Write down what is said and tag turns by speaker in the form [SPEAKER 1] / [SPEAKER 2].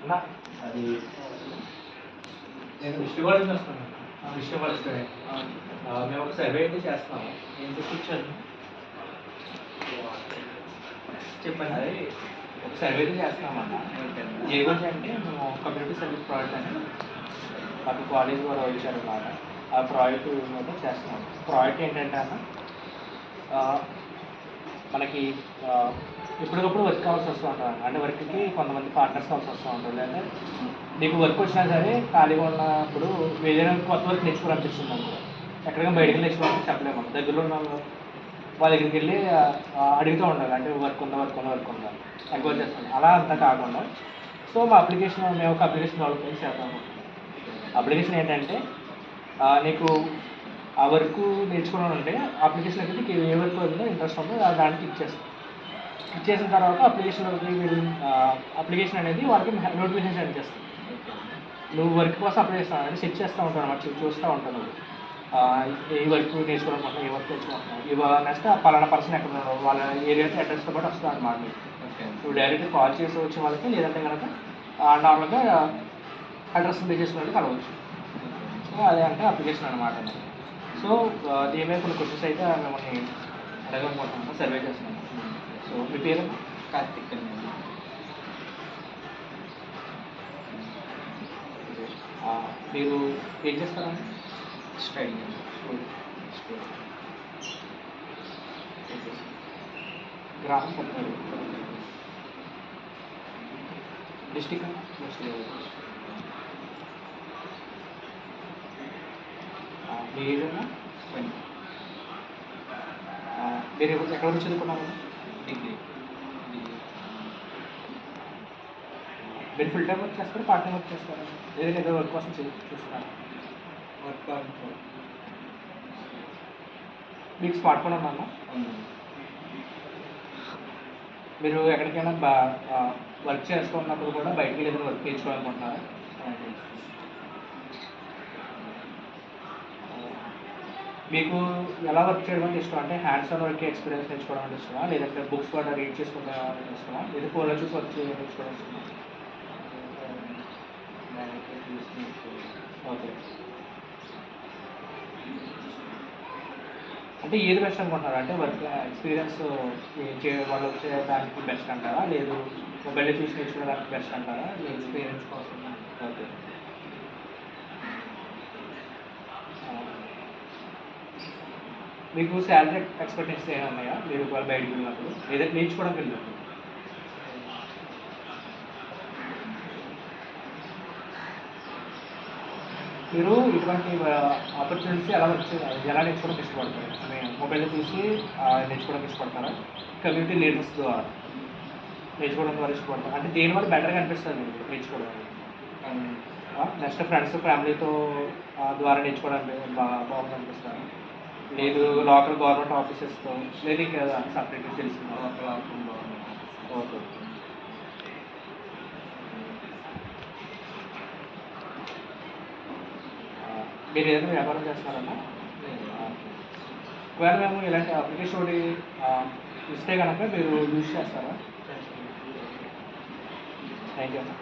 [SPEAKER 1] అన్న అది నేను విష్ణువాడ నుంచి వస్తున్నాను. విష్ణువాడ మేము ఒక సర్వే అయితే చేస్తున్నాము. ఏం చూపించాను చెప్పండి. అది ఒక సర్వే అయితే చేస్తున్నామన్నా. ఏ గురించి అంటే మేము కమ్యూనిటీ సర్వీస్ ప్రాజెక్ట్ అని మాకు కాలేజ్ వారు ఇచ్చారు అన్నమాట. ఆ ప్రాజెక్ట్ మీద చేస్తున్నాం. ప్రాజెక్ట్ ఏంటంటే అన్న మనకి ఎప్పటికప్పుడు వర్క్ కావాల్సి వస్తూ ఉంటారు. అంటే వర్క్కి కొంతమంది పార్ట్నర్స్ కావాల్సి వస్తూ ఉంటారు. లేదా నీకు వర్క్ వచ్చినా సరే ఖాళీగా ఉన్నప్పుడు ఏదైనా కొత్త వర్క్ నేర్చుకోవాలనిపిస్తుంది అనుకో, ఎక్కడికైనా బయటకు నేర్చుకోవాలని చెప్పలేము. దగ్గరలో ఉన్న వాళ్ళ దగ్గరికి వెళ్ళి అడుగుతూ ఉండాలి. అంటే వర్క్ ఉందా ఎంక్వైరీ చేస్తాను. అలా అంతా కాకుండా సో మా అప్లికేషన్ మేము ఒక అప్లికేషన్ డెవలప్మెంట్ చేద్దాము. అప్లికేషన్ ఏంటంటే నీకు ఆ వర్క్ నేర్చుకోవడం అంటే అప్లికేషన్ అయితే నీకు ఏ వర్క్ ఉందో ఇంట్రెస్ట్ ఉందో దానికి ఇచ్చేసిన తర్వాత అప్లికేషన్ అనేది వాళ్ళకి నోటిఫికేషన్ సెండ్ చేస్తుంది. నువ్వు వర్క్ కోసం అప్లై చేస్తావు అంటే చెక్ చేస్తూ ఉంటాను అన్నమాట. చూస్తూ ఉంటాను ఏ వర్క్ నేర్చుకోవాలనుకుంటున్నావు, ఏ వర్క్ నేర్చుకుంటున్నావు, ఇవాళ నెక్స్ట్ పలానా పర్సన్ ఎక్కడ ఉన్నావు వాళ్ళ ఏరియాకి అడ్రస్తో పాటు వస్తుంది అన్నమాట. నువ్వు డైరెక్ట్ కాల్ చేసి వచ్చే వాళ్ళకి, లేదంటే కనుక నార్మల్గా అడ్రస్ పే చేసుకున్నట్టు కలవచ్చు. సో అదే అంటే అప్లికేషన్ అనమాట. సో దీని మీద కొన్ని క్వశ్చన్స్ అయితే మిమ్మల్ని అడగాలనుకుంటున్నాను, సర్వే చేస్తున్నాను. సో మీ పేరు? కార్తిక్ అండి. మీరు ఏం చేస్తారండి? స్టడీ స్కూల్ గ్రామం కొత్తూరు డిస్టిక్ మీ ఏజ్ అన్నా? మీరు ఎక్కడ నుంచి చదువుకున్నారు? డిగ్రీ. మీరు ఫుల్ టైం వర్క్ చేస్తారు, పార్ట్ టైం వర్క్ చేస్తారా? ఏదైనా ఏదో వర్క్ కోసం చూస్తున్నారు? వర్క్ మీకు స్మార్ట్ ఫోన్ ఉందన్నా? మీరు ఎక్కడికైనా వర్క్ చేస్తూ ఉన్నప్పుడు కూడా బయటికి ఏదైనా వర్క్ నేర్చుకోవాలనుకుంటున్నారా? మీకు ఎలా వర్క్ చేయడం అంటే ఇష్టం? అంటే హ్యాండ్స్ ఆన్ వర్క్ ఎక్స్పీరియన్స్ నేర్చుకోవడం అంటే ఇష్టమా, లేదంటే బుక్స్ కూడా రీడ్ చేసుకోవడం ఇష్టమా, లేదా ఫోన్లో చూసి వర్క్ నేర్చుకోవడం ఇష్టమా? ఓకే. అంటే ఏది బెస్ట్ అనుకుంటున్నారు? అంటే వర్క్ ఎక్స్పీరియన్స్ వాళ్ళు వచ్చే దానికి బెస్ట్ అంటారా, లేదు మొబైల్లో చూసి నేర్చుకునే దానికి బెస్ట్ అంటారా? ఎక్స్పీరియన్స్ కోసం. ఓకే. మీకు శాలరీ ఎక్స్పెక్టేషన్స్ ఏమైనా ఉన్నాయా మీరు బయటకు వెళ్ళినప్పుడు, ఏదైనా నేర్చుకోవడానికి వెళ్ళినప్పుడు? మీరు ఇటువంటి ఆపర్చునిటీస్ ఎలా నేర్చుకోవడానికి ఇష్టపడతారు? మొబైల్లో చూసి నేర్చుకోవడానికి ఇష్టపడతారా, కమ్యూనిటీ లీడర్స్ ద్వారా నేర్చుకోవడం ద్వారా ఇష్టపడతారు? అంటే దేనివల్ల బెటర్గా అనిపిస్తుంది మీకు నేర్చుకోవడానికి? నెక్స్ట్ ఫ్రెండ్స్ ఫ్యామిలీతో ద్వారా నేర్చుకోవడానికి బాగుంది అనిపిస్తారు, లేదు లోకల్ గవర్నమెంట్ ఆఫీసెస్తో, లేదు ఇంకా సపరేట్గా తెలుసుకున్నా లోకల్ ఓకే. మీరు ఏదైనా వ్యాపారం చేస్తున్నారన్నా? ఒకవేళ మేము ఇలాంటి అప్లికేషన్ ఒకటి ఇస్తే కనుక మీరు యూజ్ చేస్తారా? థ్యాంక్ యూ అన్న.